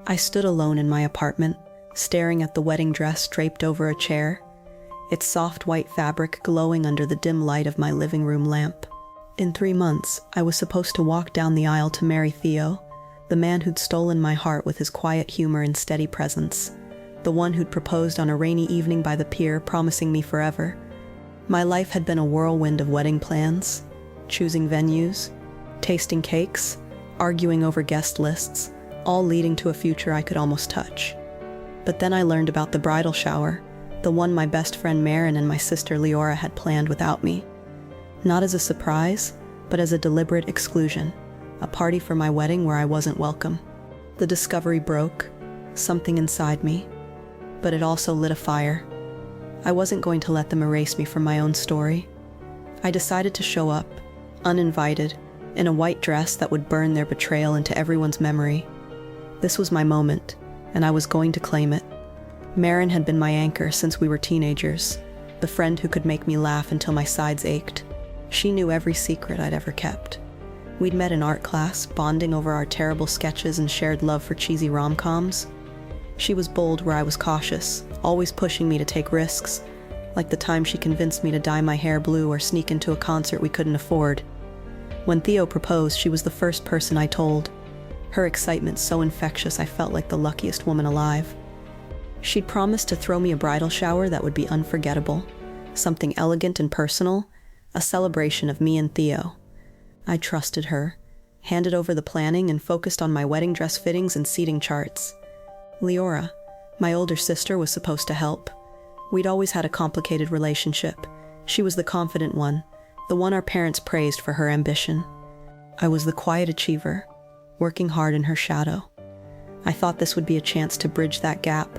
I stood alone in my apartment, staring at the wedding dress draped over a chair, its soft white fabric glowing under the dim light of my living room lamp. In 3 months, I was supposed to walk down the aisle to marry Theo, the man who'd stolen my heart with his quiet humor and steady presence, the one who'd proposed on a rainy evening by the pier, promising me forever. My life had been a whirlwind of wedding plans, choosing venues, tasting cakes, arguing over guest lists, all leading to a future I could almost touch. But then I learned about the bridal shower, the one my best friend Maren and my sister Liora had planned without me. Not as a surprise, but as a deliberate exclusion, a party for my wedding where I wasn't welcome. The discovery broke something inside me, but it also lit a fire. I wasn't going to let them erase me from my own story. I decided to show up, uninvited, in a white dress that would burn their betrayal into everyone's memory. This was my moment, and I was going to claim it. Maren had been my anchor since we were teenagers, the friend who could make me laugh until my sides ached. She knew every secret I'd ever kept. We'd met in art class, bonding over our terrible sketches and shared love for cheesy rom-coms. She was bold where I was cautious, always pushing me to take risks, like the time she convinced me to dye my hair blue or sneak into a concert we couldn't afford. When Theo proposed, she was the first person I told. Her excitement so infectious I felt like the luckiest woman alive. She'd promised to throw me a bridal shower that would be unforgettable, something elegant and personal, a celebration of me and Theo. I trusted her, handed over the planning, and focused on my wedding dress fittings and seating charts. Liora, my older sister, was supposed to help. We'd always had a complicated relationship. She was the confident one, the one our parents praised for her ambition. I was the quiet achiever, working hard in her shadow. I thought this would be a chance to bridge that gap,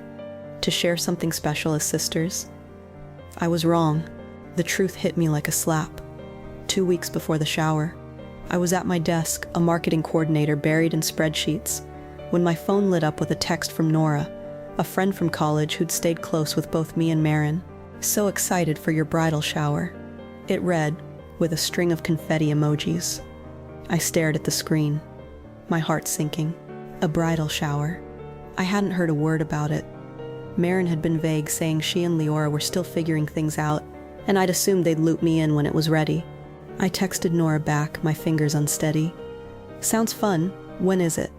to share something special as sisters. I was wrong. The truth hit me like a slap. 2 weeks before the shower, I was at my desk, a marketing coordinator buried in spreadsheets, when my phone lit up with a text from Nora, a friend from college who'd stayed close with both me and Maren. "So excited for your bridal shower," it read, with a string of confetti emojis. I stared at the screen, my heart sinking. A bridal shower. I hadn't heard a word about it. Maren had been vague, saying she and Liora were still figuring things out, and I'd assumed they'd loop me in when it was ready. I texted Nora back, my fingers unsteady. "Sounds fun. When is it?"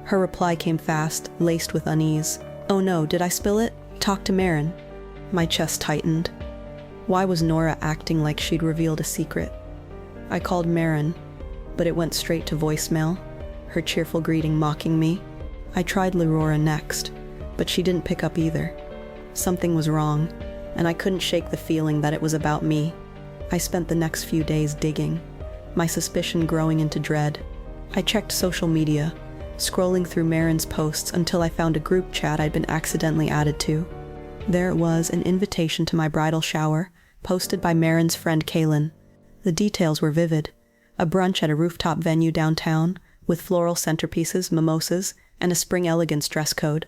Her reply came fast, laced with unease. "Oh no, did I spill it? Talk to Maren." My chest tightened. Why was Nora acting like she'd revealed a secret? I called Maren, but it went straight to voicemail, her cheerful greeting mocking me. I tried Liora next, but she didn't pick up either. Something was wrong, and I couldn't shake the feeling that it was about me. I spent the next few days digging, my suspicion growing into dread. I checked social media, scrolling through Maren's posts until I found a group chat I'd been accidentally added to. There it was, an invitation to my bridal shower, posted by Maren's friend Kaylin. The details were vivid. A brunch at a rooftop venue downtown, with floral centerpieces, mimosas, and a spring elegance dress code.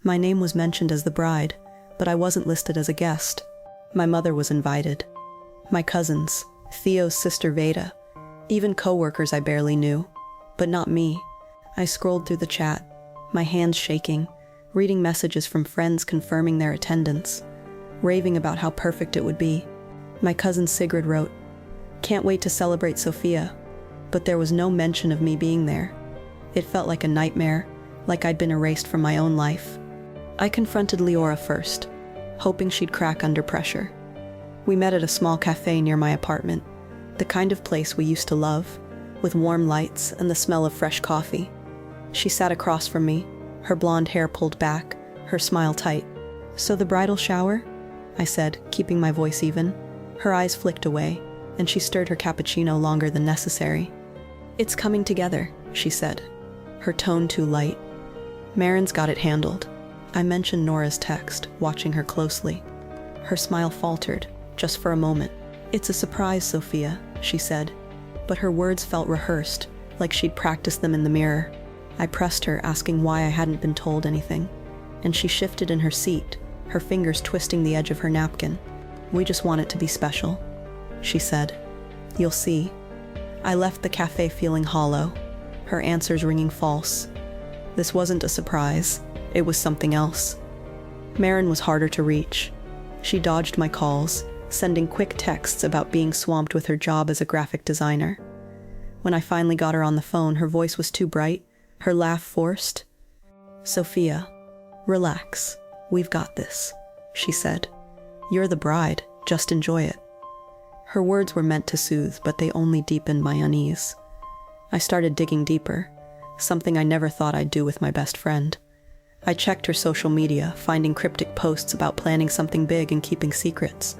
My name was mentioned as the bride, but I wasn't listed as a guest. My mother was invited. My cousins, Theo's sister Veda, even co-workers I barely knew, but not me. I scrolled through the chat, my hands shaking, reading messages from friends confirming their attendance, raving about how perfect it would be. My cousin Sigrid wrote, "Can't wait to celebrate Sophia," but there was no mention of me being there. It felt like a nightmare, like I'd been erased from my own life. I confronted Liora first, hoping she'd crack under pressure. We met at a small cafe near my apartment, the kind of place we used to love, with warm lights and the smell of fresh coffee. She sat across from me, her blonde hair pulled back, her smile tight. "So the bridal shower?" I said, keeping my voice even. Her eyes flicked away, and she stirred her cappuccino longer than necessary. "It's coming together," she said, her tone too light. "Maren's got it handled." I mentioned Nora's text, watching her closely. Her smile faltered, just for a moment. "It's a surprise, Sophia," she said, but her words felt rehearsed, like she'd practiced them in the mirror. I pressed her, asking why I hadn't been told anything, and she shifted in her seat, her fingers twisting the edge of her napkin. "We just want it to be special," she said. "You'll see." I left the cafe feeling hollow, her answers ringing false. This wasn't a surprise. It was something else. Maren was harder to reach. She dodged my calls, sending quick texts about being swamped with her job as a graphic designer. When I finally got her on the phone, her voice was too bright, her laugh forced. "Sophia, relax. We've got this," she said. "You're the bride. Just enjoy it." Her words were meant to soothe, but they only deepened my unease. I started digging deeper, something I never thought I'd do with my best friend. I checked her social media, finding cryptic posts about planning something big and keeping secrets.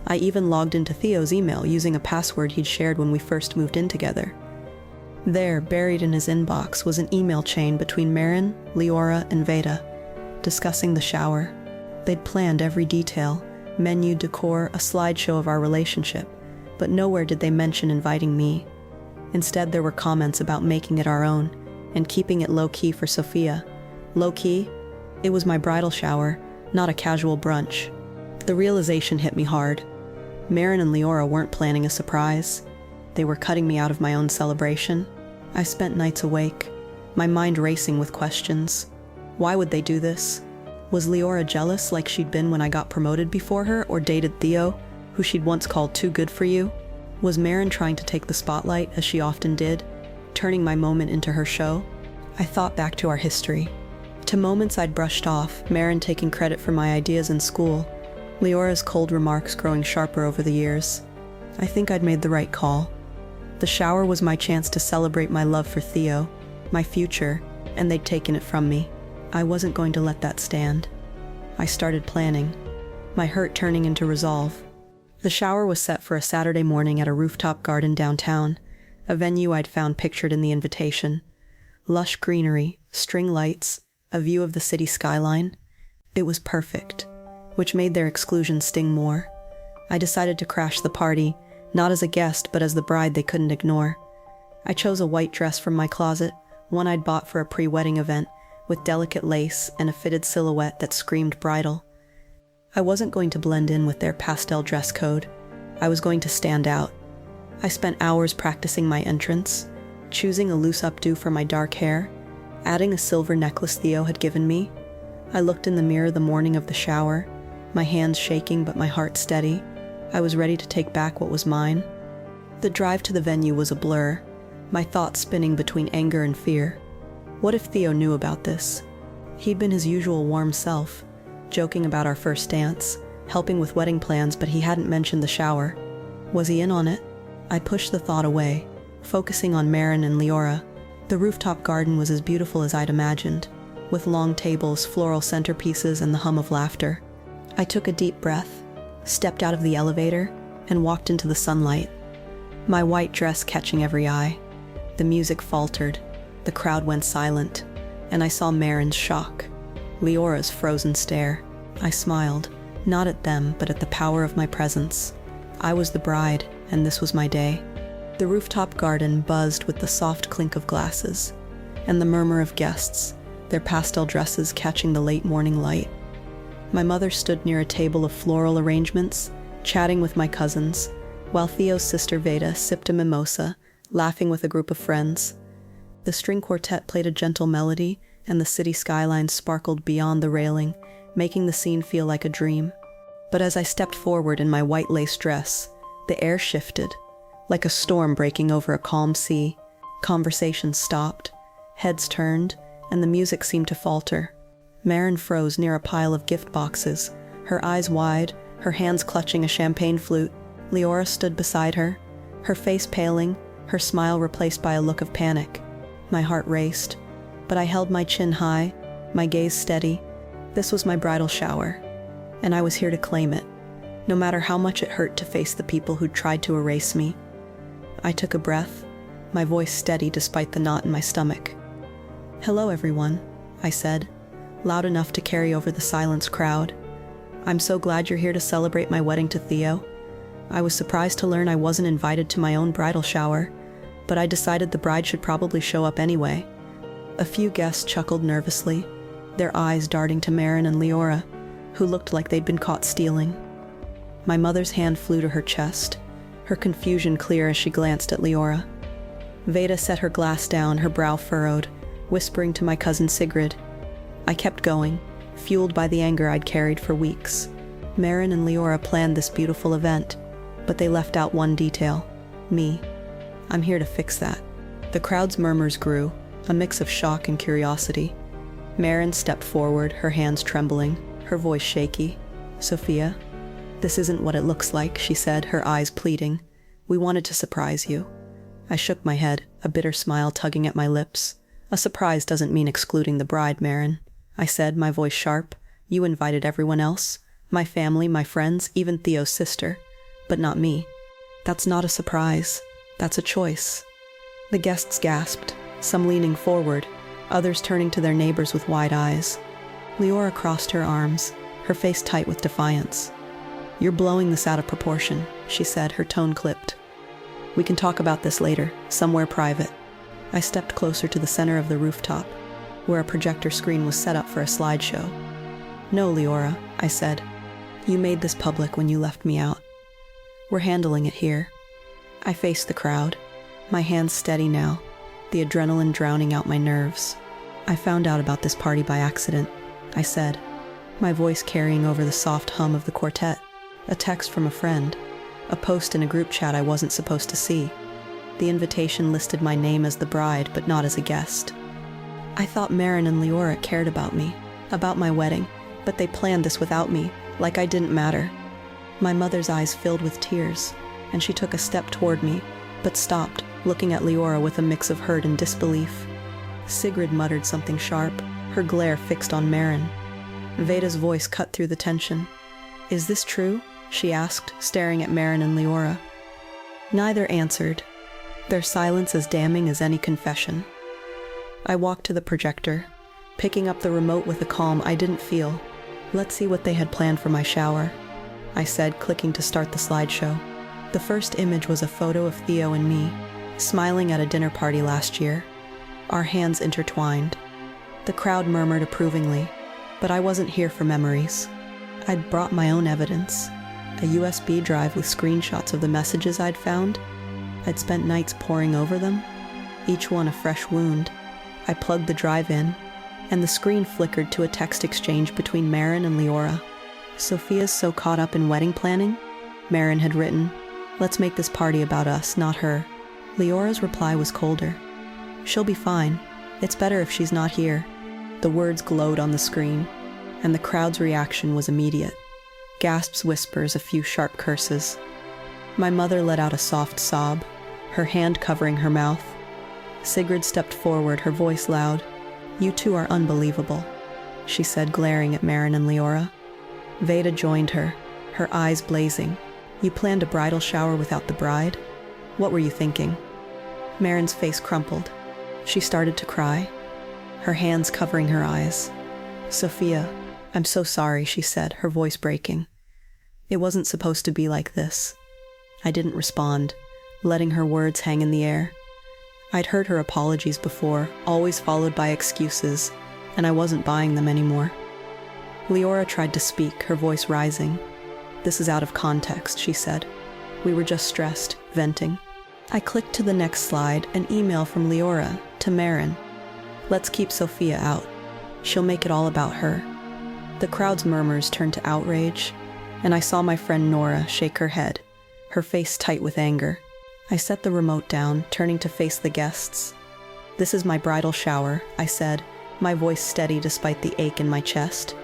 I even logged into Theo's email using a password he'd shared when we first moved in together. There, buried in his inbox, was an email chain between Maren, Liora, and Veda, discussing the shower. They'd planned every detail, menu, decor, a slideshow of our relationship, but nowhere did they mention inviting me. Instead, there were comments about making it our own, and keeping it low-key for Sophia. Low-key? It was my bridal shower, not a casual brunch. The realization hit me hard. Maren and Liora weren't planning a surprise. They were cutting me out of my own celebration. I spent nights awake, my mind racing with questions. Why would they do this? Was Liora jealous like she'd been when I got promoted before her, or dated Theo, who she'd once called too good for you? Was Maren trying to take the spotlight, as she often did, turning my moment into her show? I thought back to our history, to moments I'd brushed off, Maren taking credit for my ideas in school, Liora's cold remarks growing sharper over the years. I think I'd made the right call. The shower was my chance to celebrate my love for Theo, my future, and they'd taken it from me. I wasn't going to let that stand. I started planning, my hurt turning into resolve. The shower was set for a Saturday morning at a rooftop garden downtown, a venue I'd found pictured in the invitation. Lush greenery, string lights, a view of the city skyline. It was perfect, which made their exclusion sting more. I decided to crash the party, not as a guest, but as the bride they couldn't ignore. I chose a white dress from my closet, one I'd bought for a pre-wedding event, with delicate lace and a fitted silhouette that screamed bridal. I wasn't going to blend in with their pastel dress code. I was going to stand out. I spent hours practicing my entrance, choosing a loose updo for my dark hair, adding a silver necklace Theo had given me. I looked in the mirror the morning of the shower, my hands shaking but my heart steady. I was ready to take back what was mine. The drive to the venue was a blur, my thoughts spinning between anger and fear. What if Theo knew about this? He'd been his usual warm self, joking about our first dance, helping with wedding plans, but he hadn't mentioned the shower. Was he in on it? I pushed the thought away, focusing on Maren and Liora. The rooftop garden was as beautiful as I'd imagined, with long tables, floral centerpieces, and the hum of laughter. I took a deep breath, stepped out of the elevator, and walked into the sunlight, my white dress catching every eye. The music faltered, the crowd went silent, and I saw Maren's shock, Liora's frozen stare. I smiled, not at them, but at the power of my presence. I was the bride, and this was my day. The rooftop garden buzzed with the soft clink of glasses, and the murmur of guests, their pastel dresses catching the late morning light. My mother stood near a table of floral arrangements, chatting with my cousins, while Theo's sister Veda sipped a mimosa, laughing with a group of friends. The string quartet played a gentle melody, and the city skyline sparkled beyond the railing, making the scene feel like a dream. But as I stepped forward in my white lace dress, the air shifted, like a storm breaking over a calm sea. Conversations stopped, heads turned, and the music seemed to falter. Maren froze near a pile of gift boxes, her eyes wide, her hands clutching a champagne flute. Liora stood beside her, her face paling, her smile replaced by a look of panic. My heart raced, but I held my chin high, my gaze steady. This was my bridal shower, and I was here to claim it, no matter how much it hurt to face the people who'd tried to erase me. I took a breath, my voice steady despite the knot in my stomach. "Hello, everyone," I said, loud enough to carry over the silenced crowd. "I'm so glad you're here to celebrate my wedding to Theo. I was surprised to learn I wasn't invited to my own bridal shower, but I decided the bride should probably show up anyway." A few guests chuckled nervously, their eyes darting to Maren and Liora, who looked like they'd been caught stealing. My mother's hand flew to her chest, her confusion clear as she glanced at Liora. Veda set her glass down, her brow furrowed, whispering to my cousin Sigrid. I kept going, fueled by the anger I'd carried for weeks. Maren and Liora planned this beautiful event, but they left out one detail: me. I'm here to fix that. The crowd's murmurs grew, a mix of shock and curiosity. Maren stepped forward, her hands trembling, her voice shaky. "Sophia, this isn't what it looks like," she said, her eyes pleading. "We wanted to surprise you." I shook my head, a bitter smile tugging at my lips. "A surprise doesn't mean excluding the bride, Maren," I said, my voice sharp. "You invited everyone else. My family, my friends, even Theo's sister. But not me. That's not a surprise. That's a choice." The guests gasped, some leaning forward, others turning to their neighbors with wide eyes. Liora crossed her arms, her face tight with defiance. "You're blowing this out of proportion," she said, her tone clipped. "We can talk about this later, somewhere private." I stepped closer to the center of the rooftop, where a projector screen was set up for a slideshow. "No, Liora," I said. "You made this public when you left me out. We're handling it here." I faced the crowd, my hands steady now, the adrenaline drowning out my nerves. "I found out about this party by accident," I said, my voice carrying over the soft hum of the quartet. "A text from a friend, a post in a group chat I wasn't supposed to see. The invitation listed my name as the bride, but not as a guest. I thought Maren and Liora cared about me, about my wedding, but they planned this without me, like I didn't matter." My mother's eyes filled with tears, and she took a step toward me, but stopped, looking at Liora with a mix of hurt and disbelief. Sigrid muttered something sharp, her glare fixed on Maren. Veda's voice cut through the tension. "Is this true?" she asked, staring at Maren and Liora. Neither answered, their silence as damning as any confession. I walked to the projector, picking up the remote with a calm I didn't feel. "Let's see what they had planned for my shower," I said, clicking to start the slideshow. The first image was a photo of Theo and me, smiling at a dinner party last year, our hands intertwined. The crowd murmured approvingly, but I wasn't here for memories. I'd brought my own evidence, a USB drive with screenshots of the messages I'd found. I'd spent nights poring over them, each one a fresh wound. I plugged the drive in, and the screen flickered to a text exchange between Maren and Liora. "Sophia's so caught up in wedding planning," Maren had written. "Let's make this party about us, not her." Liora's reply was colder. "She'll be fine. It's better if she's not here." The words glowed on the screen, and the crowd's reaction was immediate. Gasps, whispers, a few sharp curses. My mother let out a soft sob, her hand covering her mouth. Sigrid stepped forward, her voice loud. "You two are unbelievable," she said, glaring at Maren and Liora. Veda joined her, her eyes blazing. "You planned a bridal shower without the bride? What were you thinking?" Maren's face crumpled. She started to cry, her hands covering her eyes. "Sophia, I'm so sorry," she said, her voice breaking. "It wasn't supposed to be like this." I didn't respond, letting her words hang in the air. I'd heard her apologies before, always followed by excuses, and I wasn't buying them anymore. Liora tried to speak, her voice rising. "This is out of context," she said. "We were just stressed, venting." I clicked to the next slide, an email from Liora to Maren. "Let's keep Sophia out. She'll make it all about her." The crowd's murmurs turned to outrage, and I saw my friend Nora shake her head, her face tight with anger. I set the remote down, turning to face the guests. "This is my bridal shower," I said, my voice steady despite the ache in my chest.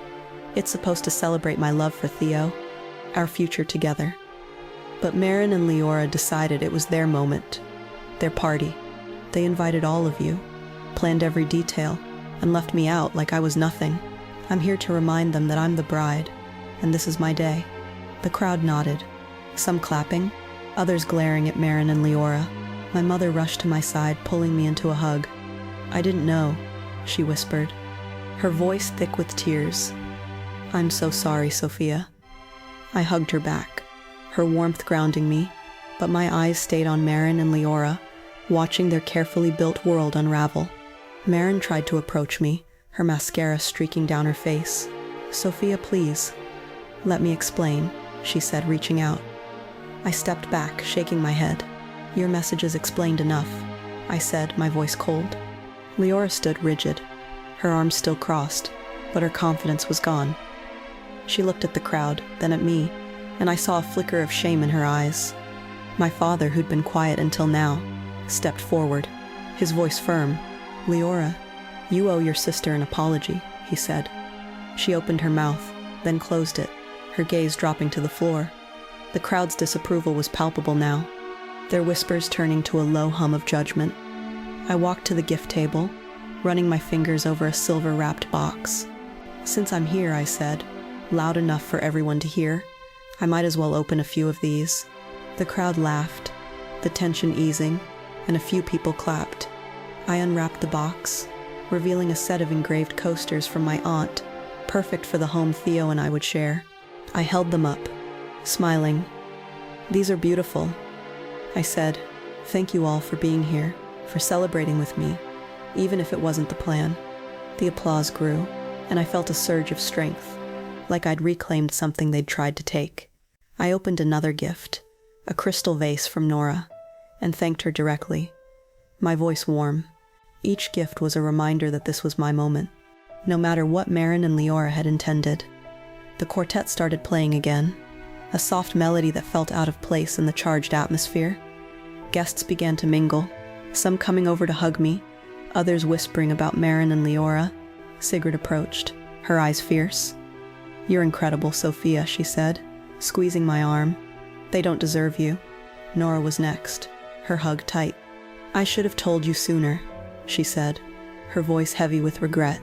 "It's supposed to celebrate my love for Theo, our future together." But Maren and Liora decided it was their moment, their party. They invited all of you, planned every detail, and left me out like I was nothing. I'm here to remind them that I'm the bride, and this is my day. The crowd nodded, some clapping, others glaring at Maren and Liora. My mother rushed to my side, pulling me into a hug. "I didn't know," she whispered, her voice thick with tears. "I'm so sorry, Sophia." I hugged her back, her warmth grounding me, but my eyes stayed on Maren and Liora, watching their carefully built world unravel. Maren tried to approach me, her mascara streaking down her face. "Sophia, please." "Let me explain," she said, reaching out. I stepped back, shaking my head. "Your messages explained enough," I said, my voice cold. Liora stood rigid, her arms still crossed, but her confidence was gone. She looked at the crowd, then at me, and I saw a flicker of shame in her eyes. My father, who'd been quiet until now, stepped forward, his voice firm. "Liora, you owe your sister an apology," he said. She opened her mouth, then closed it, her gaze dropping to the floor. The crowd's disapproval was palpable now, their whispers turning to a low hum of judgment. I walked to the gift table, running my fingers over a silver-wrapped box. "Since I'm here," I said, loud enough for everyone to hear, "I might as well open a few of these." The crowd laughed, the tension easing, and a few people clapped. I unwrapped the box, revealing a set of engraved coasters from my aunt, perfect for the home Theo and I would share. I held them up, smiling. "These are beautiful," I said. "Thank you all for being here, for celebrating with me, even if it wasn't the plan." The applause grew, and I felt a surge of strength, like I'd reclaimed something they'd tried to take. I opened another gift, a crystal vase from Nora, and thanked her directly, my voice warm. Each gift was a reminder that this was my moment, no matter what Maren and Liora had intended. The quartet started playing again, a soft melody that felt out of place in the charged atmosphere. Guests began to mingle, some coming over to hug me, others whispering about Maren and Liora. Sigrid approached, her eyes fierce. "You're incredible, Sophia," she said, squeezing my arm. "They don't deserve you." Nora was next, her hug tight. "I should have told you sooner," she said, her voice heavy with regret.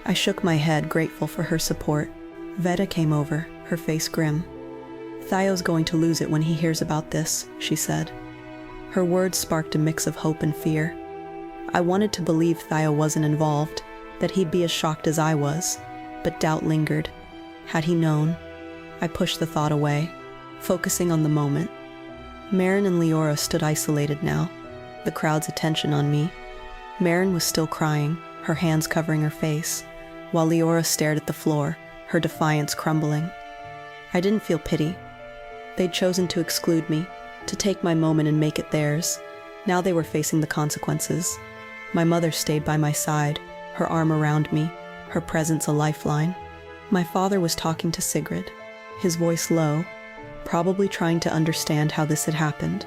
I shook my head, grateful for her support. Veda came over, her face grim. "Theo's going to lose it when he hears about this," she said. Her words sparked a mix of hope and fear. I wanted to believe Theo wasn't involved, that he'd be as shocked as I was, but doubt lingered. Had he known? I pushed the thought away, focusing on the moment. Maren and Liora stood isolated now, the crowd's attention on me. Maren was still crying, her hands covering her face, while Liora stared at the floor, her defiance crumbling. I didn't feel pity. They'd chosen to exclude me, to take my moment and make it theirs. Now they were facing the consequences. My mother stayed by my side, her arm around me, her presence a lifeline. My father was talking to Sigrid, his voice low, probably trying to understand how this had happened.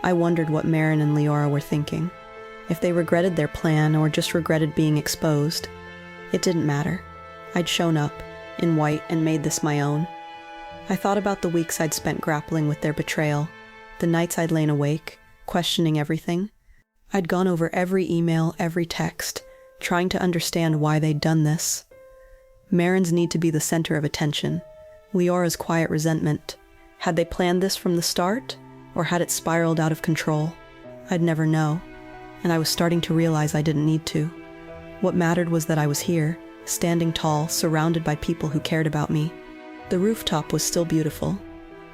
I wondered what Maren and Liora were thinking, if they regretted their plan or just regretted being exposed. It didn't matter. I'd shown up, in white, and made this my own. I thought about the weeks I'd spent grappling with their betrayal, the nights I'd lain awake, questioning everything. I'd gone over every email, every text, trying to understand why they'd done this. Maren's need to be the center of attention, Leora's quiet resentment. Had they planned this from the start, or had it spiraled out of control? I'd never know, and I was starting to realize I didn't need to. What mattered was that I was here, standing tall, surrounded by people who cared about me. The rooftop was still beautiful,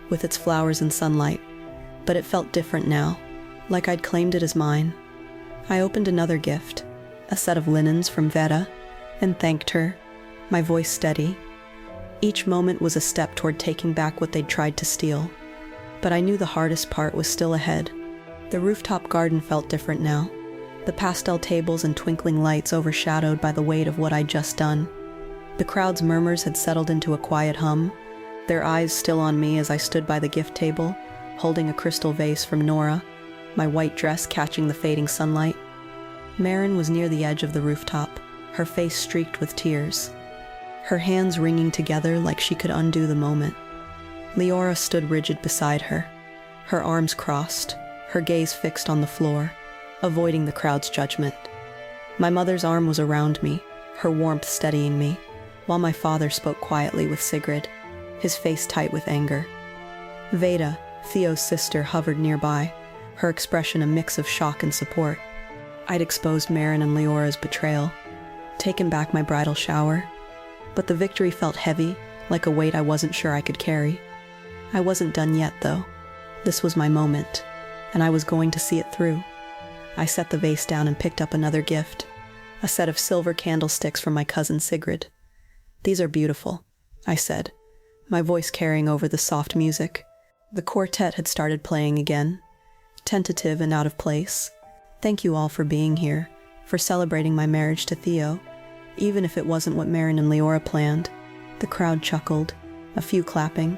with its flowers and sunlight, but it felt different now, like I'd claimed it as mine. I opened another gift, a set of linens from Veda, and thanked her, my voice steady. Each moment was a step toward taking back what they'd tried to steal, but I knew the hardest part was still ahead. The rooftop garden felt different now, the pastel tables and twinkling lights overshadowed by the weight of what I'd just done. The crowd's murmurs had settled into a quiet hum, their eyes still on me as I stood by the gift table, holding a crystal vase from Nora, my white dress catching the fading sunlight. Maren was near the edge of the rooftop, her face streaked with tears, her hands wringing together like she could undo the moment. Liora stood rigid beside her, her arms crossed, her gaze fixed on the floor, avoiding the crowd's judgment. My mother's arm was around me, her warmth steadying me, while my father spoke quietly with Sigrid, his face tight with anger. Veda, Theo's sister, hovered nearby, her expression a mix of shock and support. I'd exposed Maren and Liora's betrayal, taken back my bridal shower, but the victory felt heavy, like a weight I wasn't sure I could carry. I wasn't done yet, though. This was my moment, and I was going to see it through. I set the vase down and picked up another gift, a set of silver candlesticks from my cousin Sigrid. "These are beautiful," I said, my voice carrying over the soft music. The quartet had started playing again, tentative and out of place. "Thank you all for being here, for celebrating my marriage to Theo, even if it wasn't what Maren and Liora planned. The crowd chuckled, a few clapping,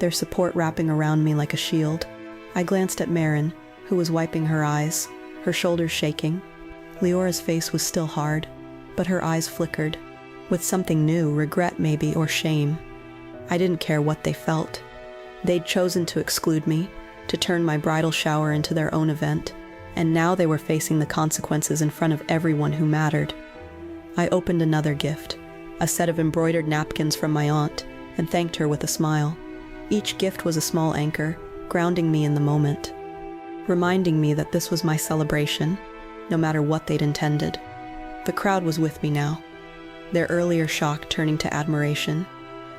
their support wrapping around me like a shield. I glanced at Maren, who was wiping her eyes, her shoulders shaking. Liora's face was still hard, but her eyes flickered, with something new, regret maybe, or shame. I didn't care what they felt. They'd chosen to exclude me, to turn my bridal shower into their own event, and now they were facing the consequences in front of everyone who mattered. I opened another gift, a set of embroidered napkins from my aunt, and thanked her with a smile. Each gift was a small anchor, grounding me in the moment, reminding me that this was my celebration, no matter what they'd intended. The crowd was with me now, their earlier shock turning to admiration.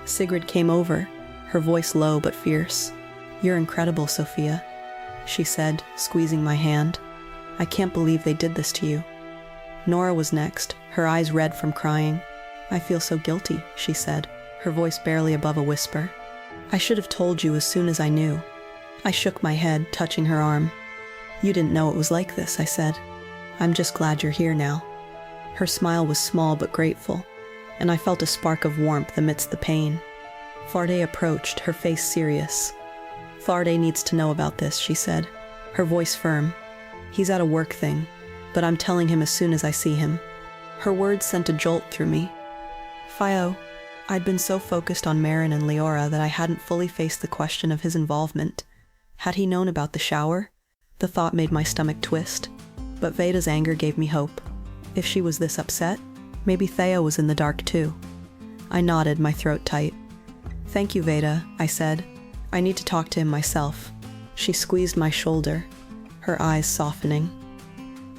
Sigrid came over, her voice low but fierce. "You're incredible, Sophia," she said, squeezing my hand. "I can't believe they did this to you." Nora was next, her eyes red from crying. "I feel so guilty," she said, her voice barely above a whisper. "I should have told you as soon as I knew." I shook my head, touching her arm. "You didn't know it was like this," I said. "I'm just glad you're here now." Her smile was small but grateful, and I felt a spark of warmth amidst the pain. Farde approached, her face serious. "Farde needs to know about this," she said, her voice firm. "He's at a work thing, but I'm telling him as soon as I see him." Her words sent a jolt through me. Theo, I'd been so focused on Maren and Liora that I hadn't fully faced the question of his involvement. Had he known about the shower? The thought made my stomach twist, but Veda's anger gave me hope. If she was this upset, maybe Theo was in the dark too. I nodded, my throat tight. "Thank you, Veda," I said. "I need to talk to him myself." She squeezed my shoulder, her eyes softening.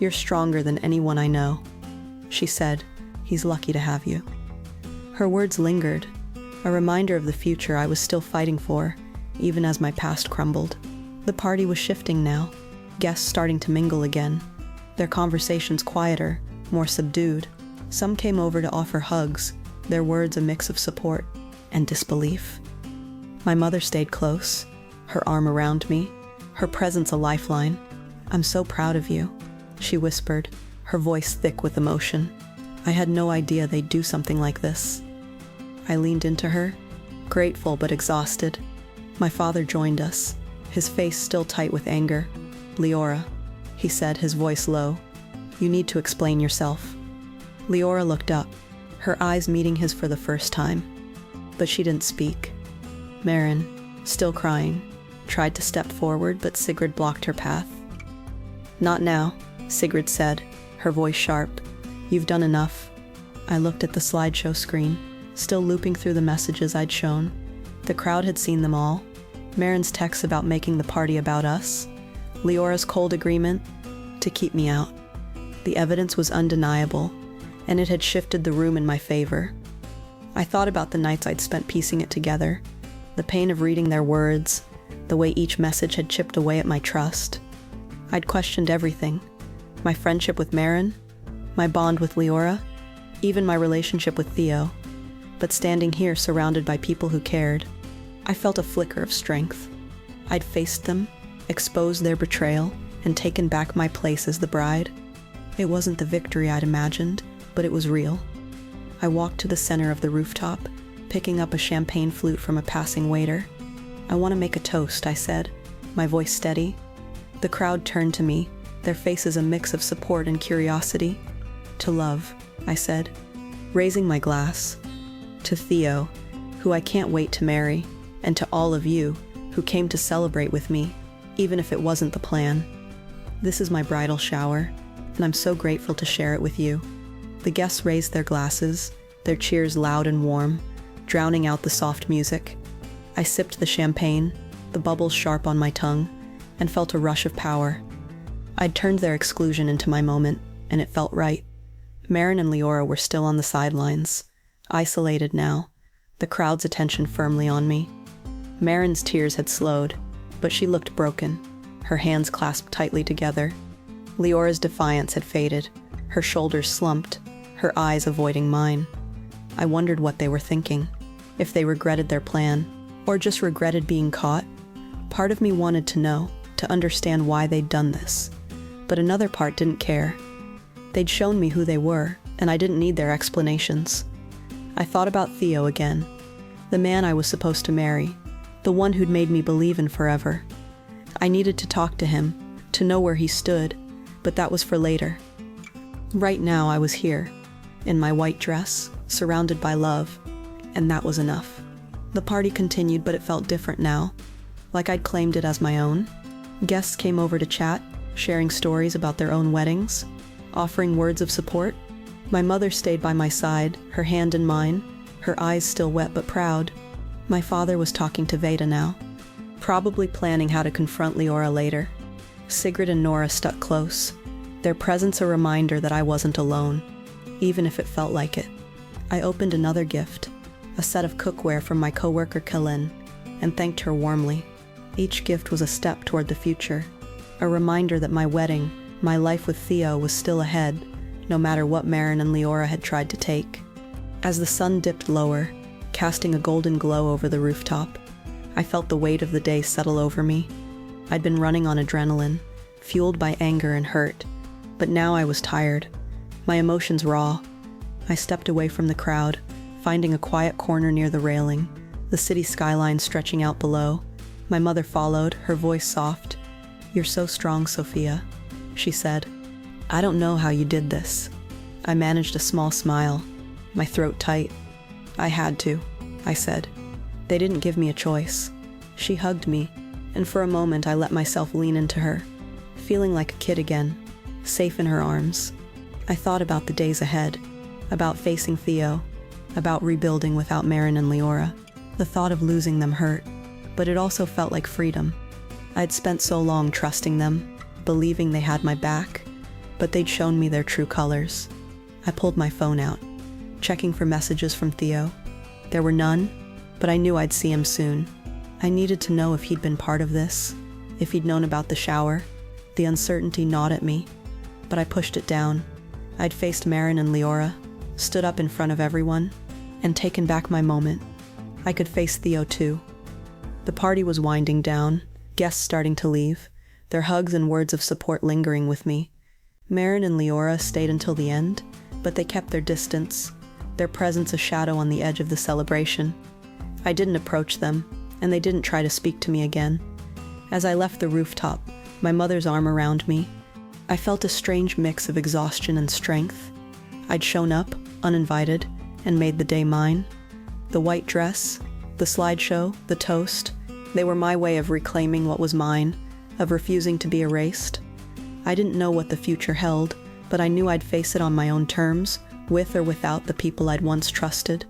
"You're stronger than anyone I know," she said. "He's lucky to have you." Her words lingered, a reminder of the future I was still fighting for, even as my past crumbled. The party was shifting now, guests starting to mingle again, their conversations quieter, more subdued. Some came over to offer hugs, their words a mix of support and disbelief. My mother stayed close, her arm around me, her presence a lifeline. "I'm so proud of you," she whispered, her voice thick with emotion. "I had no idea they'd do something like this." I leaned into her, grateful but exhausted. My father joined us, his face still tight with anger. "Liora," he said, his voice low, "you need to explain yourself." Liora looked up, her eyes meeting his for the first time, but she didn't speak. Maren, still crying, tried to step forward, but Sigrid blocked her path. "Not now," Sigrid said, her voice sharp. "You've done enough." I looked at the slideshow screen, still looping through the messages I'd shown. The crowd had seen them all. Maren's texts about making the party about us. Liora's cold agreement to keep me out. The evidence was undeniable, and it had shifted the room in my favor. I thought about the nights I'd spent piecing it together, the pain of reading their words, the way each message had chipped away at my trust. I'd questioned everything. My friendship with Maren, my bond with Liora, even my relationship with Theo. But standing here surrounded by people who cared, I felt a flicker of strength. I'd faced them, exposed their betrayal, and taken back my place as the bride. It wasn't the victory I'd imagined, but it was real. I walked to the center of the rooftop, picking up a champagne flute from a passing waiter. "I want to make a toast," I said, my voice steady. The crowd turned to me, their faces a mix of support and curiosity. "To love," I said, raising my glass. "To Theo, who I can't wait to marry, and to all of you who came to celebrate with me, even if it wasn't the plan. This is my bridal shower, and I'm so grateful to share it with you." The guests raised their glasses, their cheers loud and warm, drowning out the soft music. I sipped the champagne, the bubbles sharp on my tongue, and felt a rush of power. I'd turned their exclusion into my moment, and it felt right. Maren and Liora were still on the sidelines, isolated now, the crowd's attention firmly on me. Maren's tears had slowed, but she looked broken, her hands clasped tightly together. Liora's defiance had faded, her shoulders slumped, her eyes avoiding mine. I wondered what they were thinking, if they regretted their plan, or just regretted being caught. Part of me wanted to know, to understand why they'd done this, but another part didn't care. They'd shown me who they were, and I didn't need their explanations. I thought about Theo again, the man I was supposed to marry, the one who'd made me believe in forever. I needed to talk to him, to know where he stood, but that was for later. Right now I was here, in my white dress, surrounded by love, and that was enough. The party continued, but it felt different now, like I'd claimed it as my own. Guests came over to chat, sharing stories about their own weddings, offering words of support. My mother stayed by my side, her hand in mine, her eyes still wet but proud. My father was talking to Veda now, probably planning how to confront Liora later. Sigrid and Nora stuck close, their presence a reminder that I wasn't alone, even if it felt like it. I opened another gift, a set of cookware from my coworker Kellen, and thanked her warmly. Each gift was a step toward the future, a reminder that my wedding, my life with Theo was still ahead, no matter what Maren and Liora had tried to take. As the sun dipped lower, casting a golden glow over the rooftop, I felt the weight of the day settle over me. I'd been running on adrenaline, fueled by anger and hurt, but now I was tired, my emotions raw. I stepped away from the crowd, finding a quiet corner near the railing, the city skyline stretching out below. My mother followed, her voice soft. "You're so strong, Sophia," she said. "I don't know how you did this." I managed a small smile, my throat tight. "I had to," I said. "They didn't give me a choice." She hugged me, and for a moment I let myself lean into her, feeling like a kid again, safe in her arms. I thought about the days ahead, about facing Theo, about rebuilding without Maren and Liora. The thought of losing them hurt, but it also felt like freedom. I'd spent so long trusting them, believing they had my back, but they'd shown me their true colors. I pulled my phone out, checking for messages from Theo. There were none, but I knew I'd see him soon. I needed to know if he'd been part of this, if he'd known about the shower. The uncertainty gnawed at me, but I pushed it down. I'd faced Maren and Liora, stood up in front of everyone, and taken back my moment. I could face Theo too. The party was winding down, guests starting to leave, their hugs and words of support lingering with me. Maren and Liora stayed until the end, but they kept their distance, their presence a shadow on the edge of the celebration. I didn't approach them, and they didn't try to speak to me again. As I left the rooftop, my mother's arm around me, I felt a strange mix of exhaustion and strength. I'd shown up, uninvited, and made the day mine. The white dress, the slideshow, the toast, they were my way of reclaiming what was mine, of refusing to be erased. I didn't know what the future held, but I knew I'd face it on my own terms, with or without the people I'd once trusted.